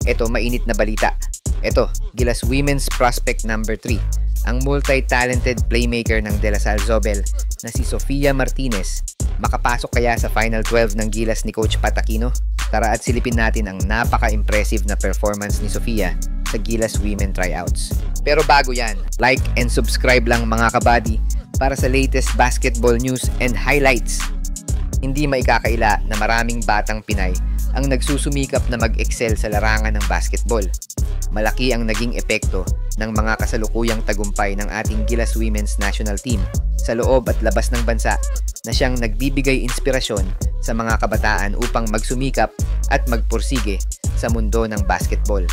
Ito, mainit na balita. Ito, Gilas Women's Prospect number 3, ang multi-talented playmaker ng De La Salle Zobel na si Sofia Martinez. Makapasok kaya sa Final 12 ng Gilas ni Coach Pat Aquino? Tara at silipin natin ang napaka-impressive na performance ni Sofia sa Gilas Women Tryouts. Pero bago yan, like and subscribe lang mga kabady para sa latest basketball news and highlights. Hindi maikakaila na maraming batang Pinay ang nagsusumikap na mag-excel sa larangan ng basketball. Malaki ang naging epekto ng mga kasalukuyang tagumpay ng ating Gilas Women's National Team sa loob at labas ng bansa na siyang nagbibigay inspirasyon sa mga kabataan upang magsumikap at magpursige sa mundo ng basketball.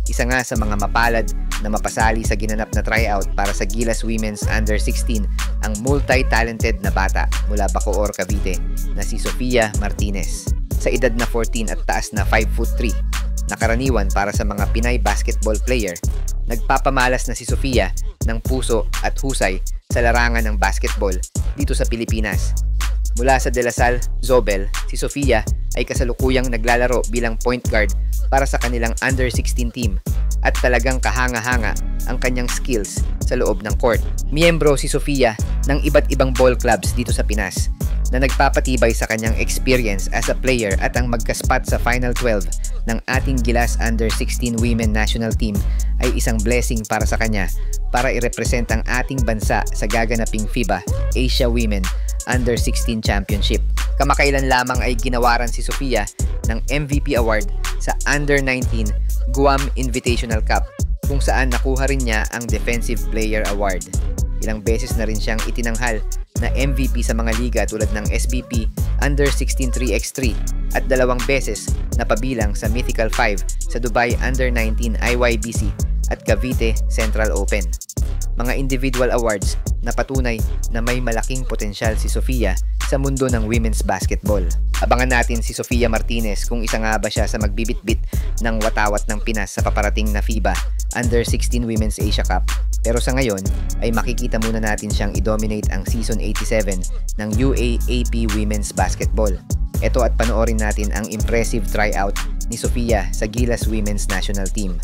Isa nga sa mga mapalad na mapasali sa ginanap na tryout para sa Gilas Women's Under-16 ang multi-talented na bata mula Bacoor, Cavite na si Sofia Martinez. Sa edad na 14 at taas na 5'3", na karaniwan para sa mga Pinay basketball player, nagpapamalas na si Sofia ng puso at husay sa larangan ng basketball dito sa Pilipinas. Mula sa De La Salle Zobel, si Sofia ay kasalukuyang naglalaro bilang point guard para sa kanilang Under-16 team at talagang kahanga-hanga ang kanyang skills sa loob ng court. Miyembro si Sofia ng iba't ibang ball clubs dito sa Pinas na nagpapatibay sa kanyang experience as a player at ang magkaspat sa Final 12 ng ating Gilas Under-16 Women National Team ay isang blessing para sa kanya para i-represent ang ating bansa sa gaganaping FIBA Asia Women Under-16 Championship. Kamakailan lamang ay ginawaran si Sofia ng MVP Award sa Under-19 Guam Invitational Cup kung saan nakuha rin niya ang Defensive Player Award. Ilang beses na rin siyang itinanghal na MVP sa mga liga tulad ng SBP Under-16 3x3 at 2 beses na pabilang sa Mythical 5 sa Dubai Under-19 IYBC at Cavite Central Open. Mga individual awards na patunay na may malaking potensyal si Sofia sa mundo ng women's basketball. Abangan natin si Sofia Martinez kung isa nga ba siya sa magbibitbit ng watawat ng Pinas sa paparating na FIBA Under-16 Women's Asia Cup. Pero sa ngayon ay makikita muna natin siyang i-dominate ang Season 87 ng UAAP Women's Basketball. Ito at panoorin natin ang impressive tryout ni Sofia sa Gilas Women's National Team.